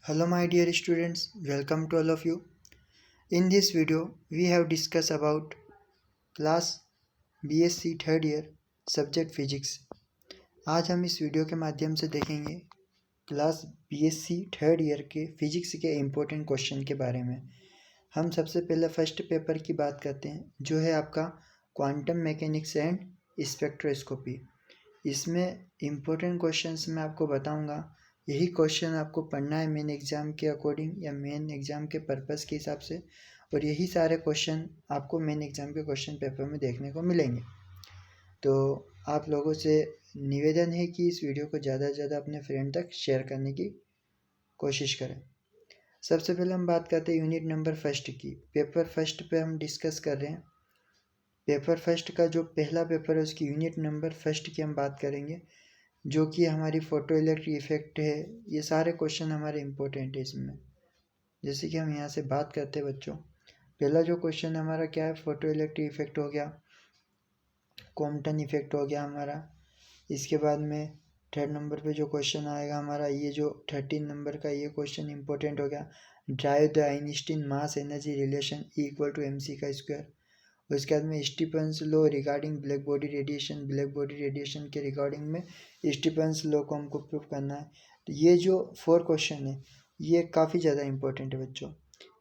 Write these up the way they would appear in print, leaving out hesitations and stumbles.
Hello my dear students, welcome to all of you. In this video, we have discussed about class BSc third year subject physics. आज हम इस video के माध्यम से देखेंगे class BSc third year के physics के important question के बारे में। हम सबसे पहले फर्स्ट पेपर की बात करते हैं जो है आपका क्वांटम मैकेनिक्स एंड स्पेक्ट्रोस्कोपी। इसमें इम्पोर्टेंट क्वेश्चंस मैं आपको बताऊंगा। यही क्वेश्चन आपको पढ़ना है मेन एग्ज़ाम के अकॉर्डिंग या मेन एग्ज़ाम के पर्पस के हिसाब से, और यही सारे क्वेश्चन आपको मेन एग्ज़ाम के क्वेश्चन पेपर में देखने को मिलेंगे। तो आप लोगों से निवेदन है कि इस वीडियो को ज़्यादा से ज़्यादा अपने फ्रेंड तक शेयर करने की कोशिश करें। सबसे पहले हम बात करते हैं यूनिट नंबर फर्स्ट की। पेपर फर्स्ट पे हम डिस्कस कर रहे हैं। पेपर फर्स्ट का जो पहला पेपर है उसकी यूनिट नंबर फर्स्ट की हम बात करेंगे, जो कि हमारी फोटो इलेक्ट्रिक इफेक्ट है। ये सारे क्वेश्चन हमारे इम्पोर्टेंट है इसमें। जैसे कि हम यहाँ से बात करते हैं बच्चों, पहला जो क्वेश्चन हमारा क्या है, फोटो इलेक्ट्रिक इफेक्ट हो गया, कॉम्पटन इफेक्ट हो गया हमारा। इसके बाद में थर्ड नंबर पे जो क्वेश्चन आएगा हमारा, ये जो 13 नंबर का ये क्वेश्चन इंपॉर्टेंट हो गया, drive the Einstein mass energy relation E = mc² उसके बाद में Stefan's law regarding black body radiation. Black body radiation के रिगार्डिंग में स्टीफन्स लॉ को हमको प्रूव करना है। तो ये जो 4 क्वेश्चन है ये काफ़ी ज़्यादा इंपॉर्टेंट है बच्चों।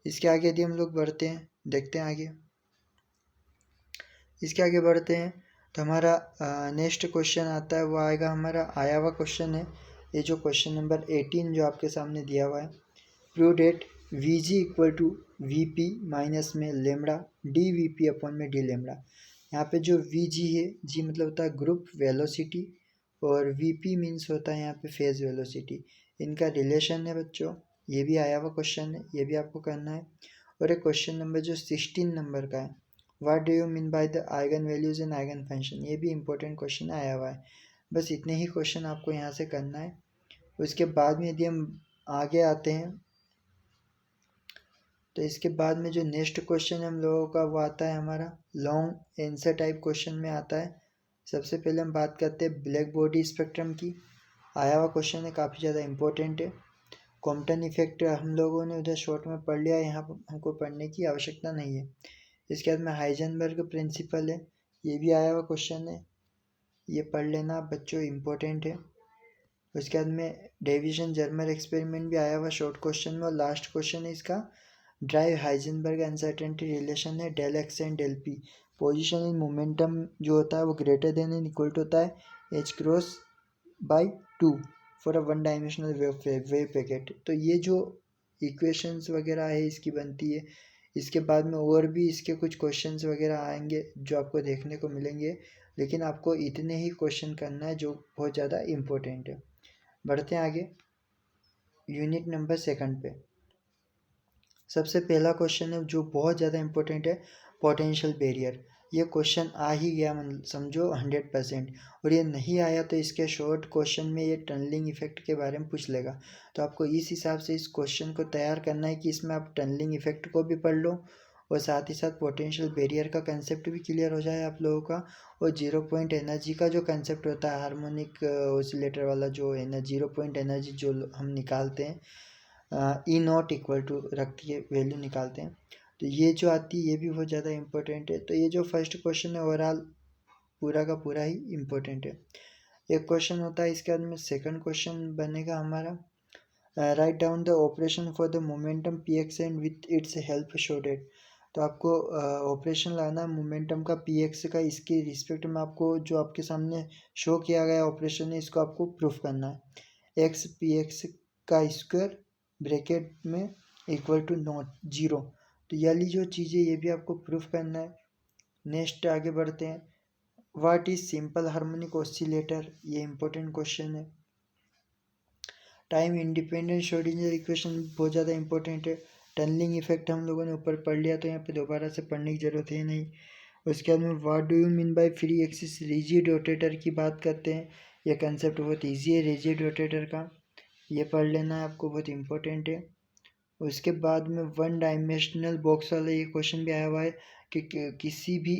इसके आगे यदि हम लोग बढ़ते हैं, देखते हैं आगे। इसके आगे बढ़ते हैं तो हमारा नेक्स्ट क्वेश्चन आता है, वो आएगा हमारा आया हुआ क्वेश्चन है। ये जो क्वेश्चन नंबर 18 जो आपके सामने दिया हुआ है, prove that Vg = Vp minus में लेमड़ा dVp अपॉन में d लेमड़ा। यहाँ पे जो Vg है, जी मतलब होता है ग्रुप वेलोसिटी, और Vp मीन्स होता है यहाँ पे फेज वेलोसिटी। इनका रिलेशन है बच्चों। ये भी आया हुआ क्वेश्चन है, ये भी आपको करना है। और एक क्वेश्चन नंबर जो 16 नंबर का है, what do you mean by the eigen values and eigen function. ये भी इंपॉर्टेंट क्वेश्चन आया हुआ है। बस इतने ही क्वेश्चन आपको यहाँ से करना है। उसके बाद में यदि हम आगे आते हैं तो इसके बाद में जो नेक्स्ट क्वेश्चन हम लोगों का वो आता है हमारा लॉन्ग आंसर टाइप क्वेश्चन में आता है। सबसे पहले हम बात करते हैं ब्लैक बॉडी स्पेक्ट्रम की। आया हुआ क्वेश्चन है, काफ़ी ज़्यादा इंपॉर्टेंट है। कॉम्पटन इफेक्ट हम लोगों ने उधर शॉर्ट में पढ़ लिया, यहाँ पर हमको पढ़ने की आवश्यकता नहीं है। इसके बाद में हाइजेनबर्ग प्रिंसिपल है, ये भी आया हुआ क्वेश्चन है, ये पढ़ लेना बच्चों, इम्पोर्टेंट है। उसके बाद में डेविएशन जर्मर एक्सपेरिमेंट भी आया हुआ शॉर्ट क्वेश्चन में। और लास्ट क्वेश्चन है इसका, ड्राइव हाइजेनबर्ग अनसर्टेनिटी रिलेशन है del X and del P. Position in momentum जो होता है वो greater than and equal to होता है h×2 for a one dimensional wave packet. तो ये जो इक्वेशंस वगैरह है इसकी बनती है। इसके बाद में और भी इसके कुछ क्वेश्चंस वगैरह आएंगे जो आपको देखने को मिलेंगे, लेकिन आपको इतने ही क्वेश्चन करना है जो बहुत ज़्यादा इम्पोर्टेंट है। बढ़ते हैं आगे यूनिट नंबर सेकंड पे। सबसे पहला क्वेश्चन है जो बहुत ज़्यादा इंपॉर्टेंट है, पोटेंशियल बैरियर। ये क्वेश्चन आ ही गया समझो 100%, और ये नहीं आया तो इसके शॉर्ट क्वेश्चन में ये टनलिंग इफेक्ट के बारे में पूछ लेगा। तो आपको इस हिसाब से इस क्वेश्चन को तैयार करना है कि इसमें आप टनलिंग इफेक्ट को भी पढ़ लो और साथ ही साथ पोटेंशियल बैरियर का कंसेप्ट भी क्लियर हो जाए आप लोगों का। और जीरो पॉइंट एनर्जी का जो कंसेप्ट होता है, हार्मोनिक ऑसिलेटर वाला जो जीरो पॉइंट एनर्जी जो हम निकालते हैं, E0 = रखती है वैल्यू निकालते हैं, तो ये जो आती है ये भी बहुत ज़्यादा इंपॉर्टेंट है। तो ये जो फर्स्ट क्वेश्चन है ओवरऑल पूरा का पूरा ही इम्पोर्टेंट है। एक क्वेश्चन होता है, इसके बाद में सेकंड क्वेश्चन बनेगा हमारा, write down the operation for the momentum px and with its help show that. तो आपको ऑपरेशन लाना है मोमेंटम का px का, इसके रिस्पेक्ट में आपको जो आपके सामने शो किया गया ऑपरेशन है इसको आपको प्रूफ करना है। x px का स्क्वायर ब्रैकेट में =0। तो ये वाली जो चीज़ें ये भी आपको प्रूफ करना है। नेक्स्ट आगे बढ़ते हैं, what is simple harmonic oscillator. ये इंपॉर्टेंट क्वेश्चन है। टाइम इंडिपेंडेंट श्रोडिंगर इक्वेशन बहुत ज़्यादा इंपॉर्टेंट है। टनलिंग इफेक्ट हम लोगों ने ऊपर पढ़ लिया तो यहाँ पे दोबारा से पढ़ने की ज़रूरत है नहीं। उसके बाद में what do you mean by free axis rigid rotator की बात करते हैं। यह कंसेप्ट बहुत ईजी है रिजिड रोटेटर का, ये पढ़ लेना है आपको, बहुत इंपॉर्टेंट है। उसके बाद में वन डायमेंशनल बॉक्स वाला ये क्वेश्चन भी आया हुआ है कि किसी भी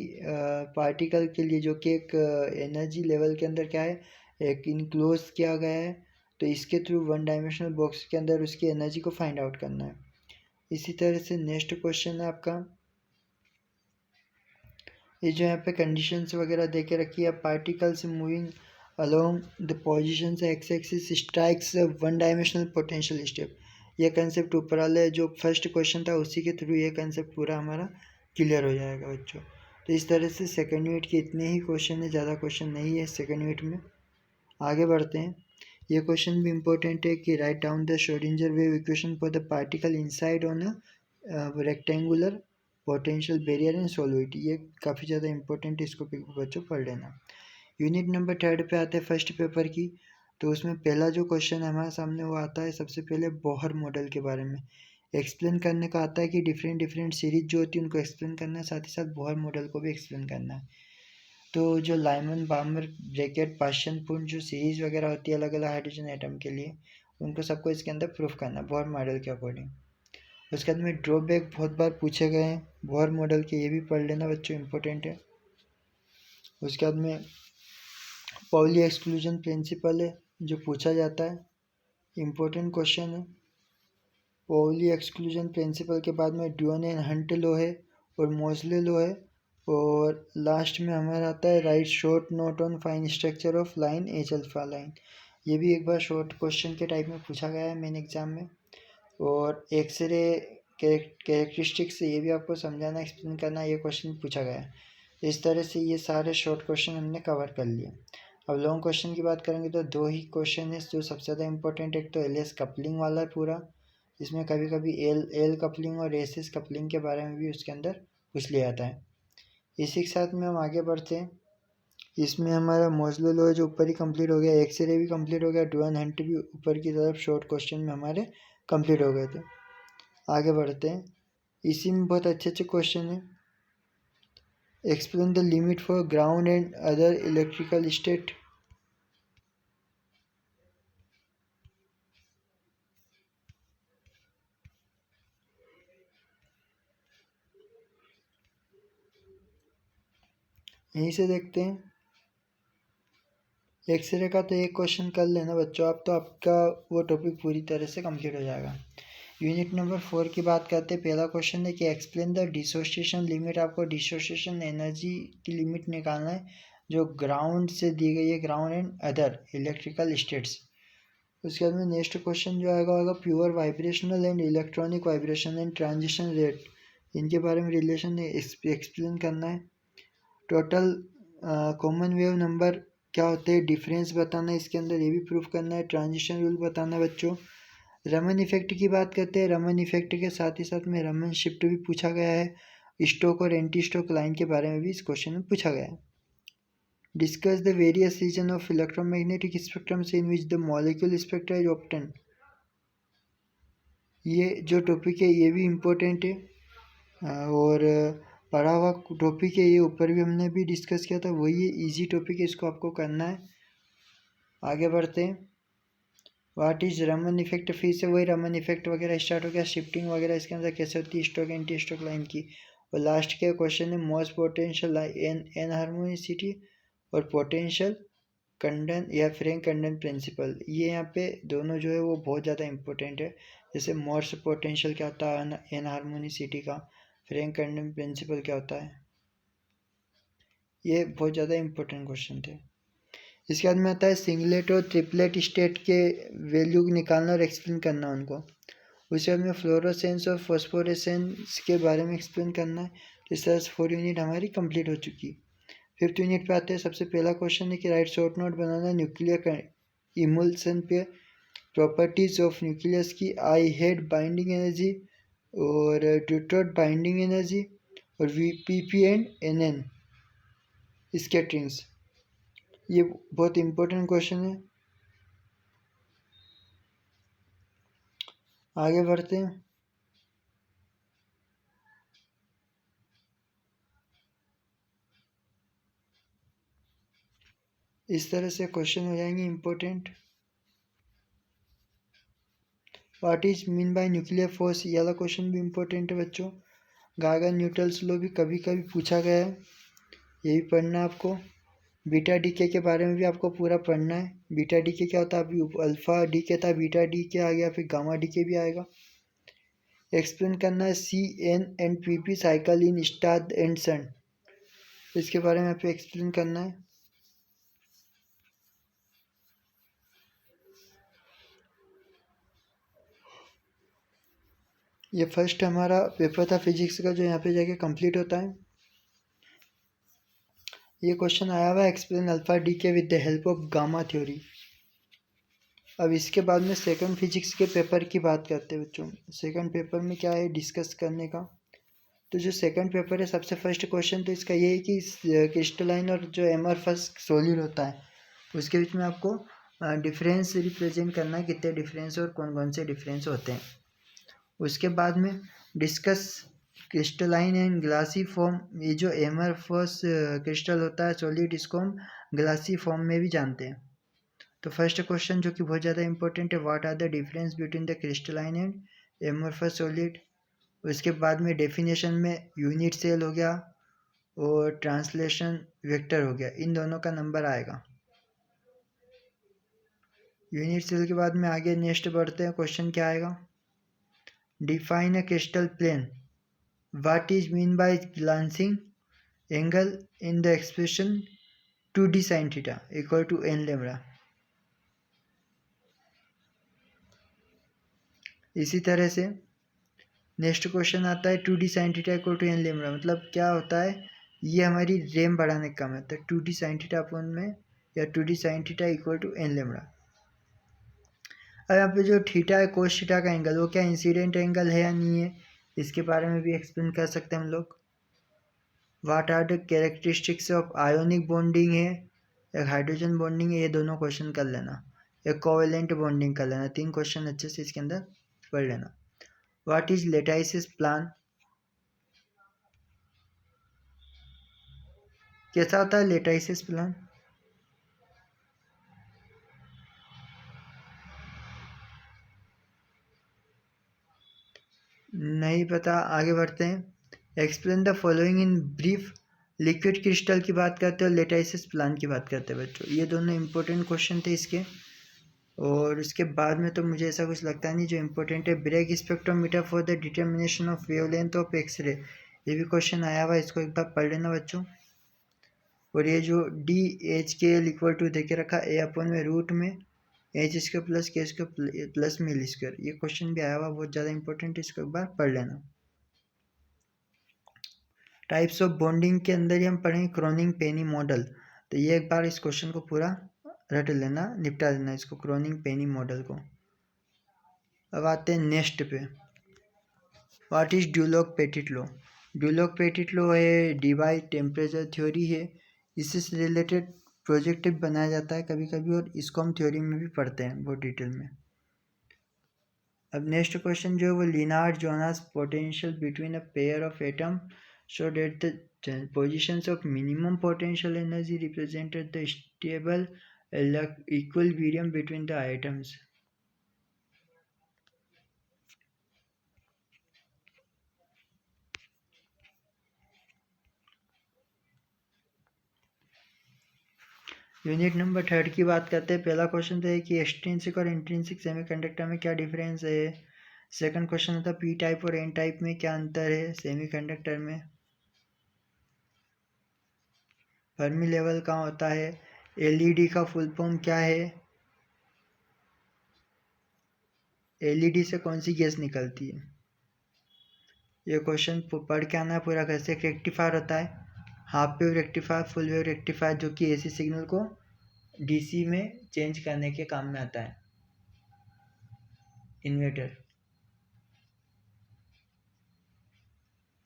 पार्टिकल के लिए जो कि एक एनर्जी लेवल के अंदर क्या है, एक इनक्लोज किया गया है, तो इसके थ्रू वन डायमेंशनल बॉक्स के अंदर उसकी एनर्जी को फाइंड आउट करना है। इसी तरह से नेक्स्ट क्वेश्चन है आपका, ये जो यहाँ पे कंडीशंस वगैरह दे के रखी है, particles moving along the position x axis strikes one dimensional potential step. ये कंसेप्ट ऊपर वाले जो फर्स्ट क्वेश्चन था उसी के थ्रू ये कंसेप्ट पूरा हमारा क्लियर हो जाएगा बच्चों। तो इस तरह से सेकेंड यूनिट के इतने ही क्वेश्चन है, ज़्यादा क्वेश्चन नहीं है सेकेंड यूनिट में। आगे बढ़ते हैं। ये क्वेश्चन भी इम्पोर्टेंट है कि write down the Schrodinger wave equation for the particle inside on a rectangular potential barrier and solid. ये काफ़ी ज़्यादा इंपॉर्टेंट है, इसको बच्चों पढ़ लेना। यूनिट नंबर 3 पे आते हैं फर्स्ट पेपर की। तो उसमें पहला जो क्वेश्चन हमारे सामने वो आता है, सबसे पहले बोहर मॉडल के बारे में एक्सप्लेन करने का आता है कि डिफरेंट डिफरेंट सीरीज जो होती है उनको एक्सप्लेन करना है, साथ ही साथ बोहर मॉडल को भी एक्सप्लेन करना है। तो जो लाइमन बार्मर ब्रैकेट पाश्चनपूर्ण जो सीरीज वगैरह होती है अलग अलग हाइड्रोजन एटम के लिए, उनको सबको इसके अंदर प्रूफ करना है बोहर मॉडल के अकॉर्डिंग। उसके बाद में ड्रॉबैक बहुत बार पूछे गए हैं बोहर मॉडल के, ये भी पढ़ लेना बच्चों, इंपॉर्टेंट है। उसके बाद में पाउली एक्सक्लूजन प्रिंसिपल है जो पूछा जाता है, इम्पोर्टेंट क्वेश्चन है। पाउली एक्सक्लूजन प्रिंसिपल के बाद में ड्यून एंड हंट लॉ है और मोजले लॉ है, और लास्ट में हमारा आता है right short note on fine structure of line H alpha line. ये भी एक बार शॉर्ट क्वेश्चन के टाइप में पूछा गया है मेन एग्जाम में। और एक्सरे कैरेक्टरिस्टिक्स से ये भी आपको समझाना एक्सप्लेन करना, ये क्वेश्चन पूछा गया है। इस तरह से ये सारे शॉर्ट क्वेश्चन हमने कवर कर लिए। अब लॉन्ग क्वेश्चन की बात करेंगे तो दो ही क्वेश्चन है जो सबसे ज़्यादा इंपॉर्टेंट। एक तो एल कपलिंग वाला है पूरा, इसमें कभी कभी एल कपलिंग और एस कपलिंग के बारे में भी उसके अंदर पूछ लिया जाता है। इसी के साथ में हम आगे बढ़ते हैं। इसमें हमारा मोजले लॉ जो ऊपर ही कंप्लीट हो गया, एक्सरे भी कंप्लीट हो गया, ड्यून हंट भी ऊपर की तरफ शॉर्ट क्वेश्चन में हमारे कंप्लीट हो गए थे। आगे बढ़ते हैं। इसी में बहुत अच्छे अच्छे क्वेश्चन हैं। Explain the limit for ground and other electrical state. यहीं से देखते हैं। एक्सरे का तो एक क्वेश्चन कर लेना बच्चों आप, तो आपका वो टॉपिक पूरी तरह से कंप्लीट हो जाएगा। यूनिट नंबर 4 की बात करते हैं। पहला क्वेश्चन है कि एक्सप्लेन द डिसोसिएशन लिमिट। आपको डिसोसिएशन एनर्जी की लिमिट निकालना है जो ग्राउंड से दी गई है, ground and other electrical states. उसके बाद में नेक्स्ट क्वेश्चन जो आएगा होगा pure vibrational and electronic vibration and transition rate, इनके बारे में रिलेशन एक्सप्लेन करना है। टोटल कॉमन वेव नंबर क्या होते हैं, डिफरेंस बताना है इसके अंदर, ये भी प्रूफ करना है। ट्रांजिशन रूल बताना है बच्चों। रमन इफेक्ट की बात करते हैं। रमन इफेक्ट के साथ ही साथ में रमन शिफ्ट भी पूछा गया है। स्टोक और एंटी स्टोक लाइन के बारे में भी इस क्वेश्चन में पूछा गया है। Discuss the various region of electromagnetic spectrum से in which the molecule spectra is obtain. ये जो टॉपिक है ये भी इम्पोर्टेंट है और पढ़ा हुआ टॉपिक है, ये ऊपर भी हमने भी डिस्कस किया था, वही है, इजी टॉपिक है, इसको आपको करना है। आगे बढ़ते हैं। व्हाट इज रमन इफेक्ट, फिर से वही रमन इफेक्ट वगैरह स्टार्ट हो गया। शिफ्टिंग वगैरह इसके अंदर कैसे होती है, स्टोक एंटी स्टोक लाइन की। और लास्ट के क्वेश्चन है मोस्ट पोटेंशियल एन हार्मोनिसिटी और पोटेंशियल कंडन या फ्रैंक कंडन प्रिंसिपल। ये यहाँ पे दोनों जो है वो बहुत ज़्यादा इंपॉर्टेंट है। जैसे मोस्ट पोटेंशियल क्या होता है एन हार्मोनिसिटी का, फ्रैंक कंडन प्रिंसिपल क्या होता है, ये बहुत ज़्यादा इंपॉर्टेंट क्वेश्चन थे। इसके बाद में आता है सिंगलेट और ट्रिपलेट स्टेट के वैल्यू निकालना और एक्सप्लेन करना उनको। उसके बाद में फ्लोरोसेंस और फॉस्फोरेसेंस के बारे में एक्सप्लेन करना है। इस तरह से 4 यूनिट हमारी कंप्लीट हो चुकी। 5th यूनिट पे आते हैं। सबसे पहला क्वेश्चन है कि राइट शॉर्ट नोट बनाना न्यूक्लियर इमल्सन पे, प्रॉपर्टीज ऑफ न्यूक्लियस की, आई हेड बाइंडिंग एनर्जी और ड्यूटोड बाइंडिंग एनर्जी और वीपीपी एंड एनएन स्कैटरिंग्स। ये बहुत इंपॉर्टेंट क्वेश्चन है। आगे बढ़ते हैं। इस तरह से क्वेश्चन हो जाएंगे important. What is mean bye nuclear force, ये वाला क्वेश्चन भी इंपॉर्टेंट है बच्चों। गागर न्यूटन्स लॉ भी कभी कभी पूछा गया है, ये भी पढ़ना आपको। बीटा डीके के बारे में भी आपको पूरा पढ़ना है। बीटा डीके क्या होता है, अभी अल्फा डीके था, बीटा डीके आ गया, फिर गामा डीके भी आएगा। एक्सप्लेन करना है CN&PP cycle in star and sun, इसके बारे में आपको एक्सप्लेन करना है। ये फर्स्ट हमारा पेपर था फिजिक्स का जो यहाँ पे जाके कंप्लीट होता है। ये क्वेश्चन आया हुआ है, explain alpha decay with the help of gamma theory. अब इसके बाद में सेकंड फिजिक्स के पेपर की बात करते हैं बच्चों। सेकंड पेपर में क्या है डिस्कस करने का, तो जो सेकंड पेपर है सबसे फर्स्ट क्वेश्चन तो इसका ये है कि क्रिस्टलाइन और जो एमरफस सॉलिड होता है उसके बीच में आपको डिफरेंस रिप्रेजेंट करना है, कितने डिफरेंस और कौन कौन से डिफरेंस होते हैं। उसके बाद में discuss crystalline and glassy form, ये जो एमरफस क्रिस्टल होता है सॉलिड, इसको हम ग्लासी फॉर्म में भी जानते हैं। तो फर्स्ट क्वेश्चन जो कि बहुत ज़्यादा इंपॉर्टेंट है, what are the difference between the crystalline and amorphous solid. उसके बाद में डेफिनेशन में यूनिट सेल हो गया और ट्रांसलेशन वेक्टर हो गया, इन दोनों का नंबर आएगा। यूनिट सेल के बाद में आगे नेक्स्ट बढ़ते हैं, क्वेश्चन क्या आएगा, define a crystal plane, what is mean by glancing angle in the expression 2d sin theta equal to n lambda. इसी तरह से नेक्स्ट क्वेश्चन आता है 2d sin theta equal to n lambda, मतलब क्या होता है, ये हमारी रैम बढ़ाने का मतलब है, 2d sin थीटा अपन में या 2d sin theta equal to n lambda. अब यहाँ पे जो थीटा है कोस थीटा का एंगल, वो क्या इंसिडेंट एंगल है या नहीं है, इसके बारे में भी एक्सप्लेन कर सकते हैं हम लोग। What are the characteristics of ionic bonding है, एक हाइड्रोजन बॉन्डिंग है, ये दोनों क्वेश्चन कर लेना। एक कोवेलेंट बॉन्डिंग कर लेना, 3 क्वेश्चन अच्छे से इसके अंदर पढ़ लेना। व्हाट इज लेटाइसिस प्लान, कैसा होता है लेटाइसिस प्लान, नहीं पता, आगे बढ़ते हैं। Explain the following in brief, liquid crystal की बात करते हैं और लेटाइसिस प्लान की बात करते हैं बच्चों, ये दोनों इंपॉर्टेंट क्वेश्चन थे इसके। और उसके बाद में तो मुझे ऐसा कुछ लगता नहीं जो इंपॉर्टेंट है। Bragg spectrometer for the determination of wavelength of X ray, ये भी क्वेश्चन आया हुआ है, इसको एक बार पढ़ लेना बच्चों। और ये जो डी एच के एल इक्वल टू देखे रखा ए अपन में रूट में एच स्क्वायर प्लस के स्क्वायर प्लस मिल स्क्वायर, ये क्वेश्चन भी आया हुआ, बहुत ज़्यादा इंपॉर्टेंट है, इसको एक बार पढ़ लेना। टाइप्स ऑफ बॉन्डिंग के अंदर ही हम पढ़ेंगे क्रोनिंग पेनी मॉडल, तो ये एक बार इस क्वेश्चन को पूरा रट लेना, निपटा देना इसको, क्रोनिंग पेनी मॉडल को। अब आते हैं नेक्स्ट पे, what is Dulong Petit law. Dulong Petit law है डिवाइड टेम्परेचर थ्योरी है, इससे रिलेटेड प्रोजेक्ट बनाया जाता है कभी कभी, और इसको हम थ्योरी में भी पढ़ते हैं बहुत डिटेल में। अब नेक्स्ट क्वेश्चन जो है वो Lenard Jonas potential between a pair of atom show that the positions of minimum potential energy represented the stable equilibrium between the items. Unit number 3 की बात करते हैं। पहला क्वेश्चन तो है कि एक्सट्रिंसिक और इंट्रिंसिक सेमीकंडक्टर में क्या डिफरेंस है। सेकंड क्वेश्चन होता है पी टाइप और एन टाइप में क्या अंतर है सेमीकंडक्टर में। फर्मी लेवल कहाँ होता है। एलईडी का फुल फॉर्म क्या है। एलईडी से कौन सी गैस निकलती है। ये क्वेश्चन पढ़ के आना पूरा। कैसे रेक्टिफायर होता है, half wave rectifier, full wave rectifier, जो कि एसी सिग्नल को डीसी में चेंज करने के काम में आता है। इन्वर्टर।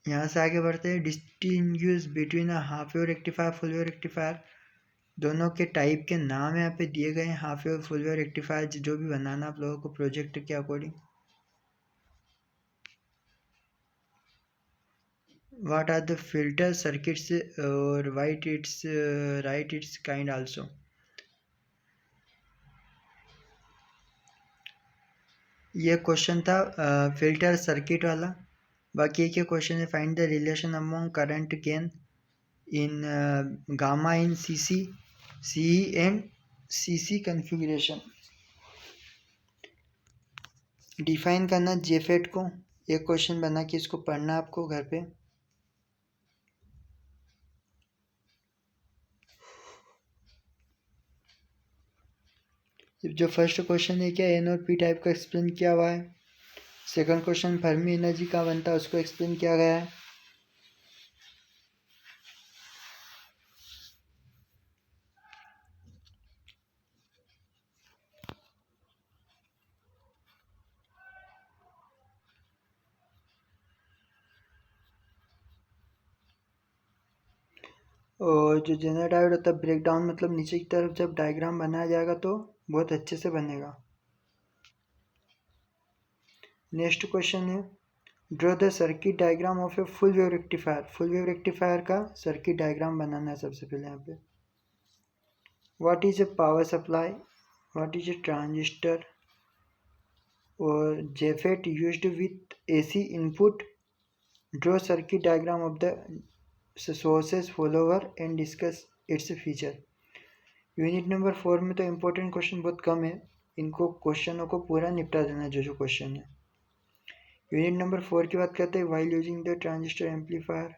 यहाँ से आगे बढ़ते हैं। Distinguish between a half wave rectifier full wave rectifier, दोनों के टाइप के नाम यहाँ पे दिए गए हैं। Half wave full wave rectifier जो भी बनाना आप लोगों को प्रोजेक्ट के according. What are the filter circuits और white it's write its kind also. ये क्वेश्चन था फिल्टर सर्किट वाला। बाकी एक क्वेश्चन है find the relation among current gain in gamma in CC CE and CC configuration. Define करना JFET को, एक क्वेश्चन बना के इसको पढ़ना आपको घर पे। जो फर्स्ट क्वेश्चन है क्या एन और पी टाइप का एक्सप्लेन किया हुआ है। सेकंड क्वेश्चन फर्मी एनर्जी का बनता है उसको एक्सप्लेन किया गया है। और जो जनरल डायोड होता है ब्रेक डाउन मतलब नीचे की तरफ जब डायग्राम बनाया जाएगा तो बहुत अच्छे से बनेगा। नेक्स्ट क्वेश्चन है draw the circuit diagram of a full wave rectifier. Full wave rectifier का सर्किट डायग्राम बनाना है सबसे पहले यहाँ पे। What is a power supply, what is a transistor और JFET used with AC input. Draw circuit diagram of the sources follower and discuss its feature. Unit number 4 में तो important question बहुत कम है, इनको क्वेश्चनों को पूरा निपटा देना जो क्वेश्चन है। यूनिट नंबर 4 की बात करते हैं while using the transistor amplifier.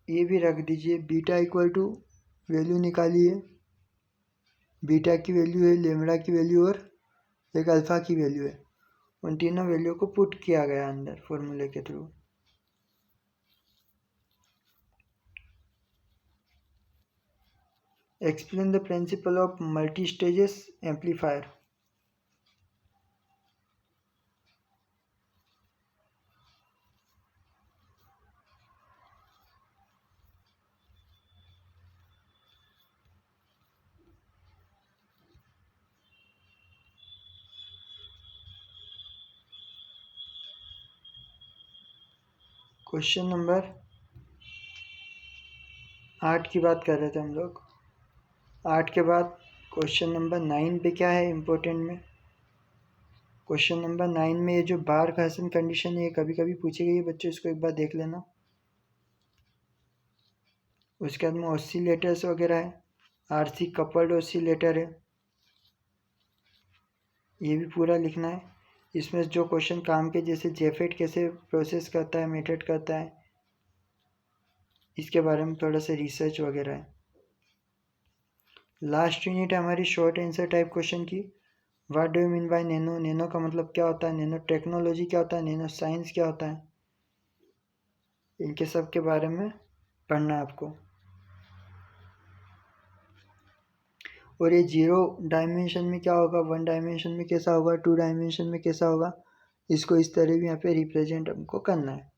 ये भी रख दीजिए बीटा इक्वल टू वैल्यू निकालिए। बीटा की वैल्यू है, लेमड़ा की वैल्यू और एक अल्फा की वैल्यू है। उन तीनों वैल्यू को पुट किया गया अंदर फॉर्मूले के through. Explain the principle of multi stages amplifier. Question number 8 की बात कर रहे थे हम लोग। 8 के बाद क्वेश्चन नंबर 9 पे क्या है इम्पोर्टेंट में। क्वेश्चन नंबर 9 में ये जो बार्क हासन कंडीशन है ये कभी कभी पूछी गई है बच्चों, इसको एक बार देख लेना। उसके बाद में ऑसिलेटर्स वगैरह है, RC कपल्ड ऑसिलेटर है, ये भी पूरा लिखना है। इसमें जो क्वेश्चन काम के जैसे JFET कैसे प्रोसेस करता है, मेथड करता है, इसके बारे में थोड़ा सा रिसर्च वगैरह है। लास्ट यूनिट है हमारी शॉर्ट आंसर टाइप क्वेश्चन की। What do you mean by nano, nano का मतलब क्या होता है, नैनो टेक्नोलॉजी क्या होता है, नैनो साइंस क्या होता है, इनके सब के बारे में पढ़ना है आपको। और ये 0 डायमेंशन में क्या होगा, 1 डायमेंशन में कैसा होगा, 2 डायमेंशन में कैसा होगा, इसको इस तरह भी यहाँ पे रिप्रेजेंट हमको करना है।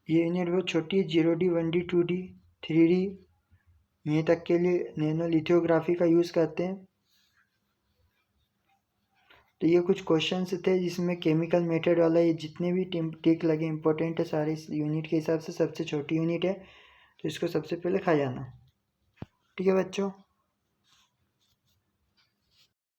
ये यूनिट बहुत छोटी है, 0D 1D 2D 3D यहीं तक के लिए नैनो लिथोग्राफी का यूज़ करते हैं। तो ये कुछ क्वेश्चंस थे जिसमें केमिकल मेथड वाला ये जितने भी टिक लगे इंपॉर्टेंट है सारे इस यूनिट के हिसाब से। सबसे छोटी यूनिट है तो इसको सबसे पहले खा जाना। ठीक है बच्चों।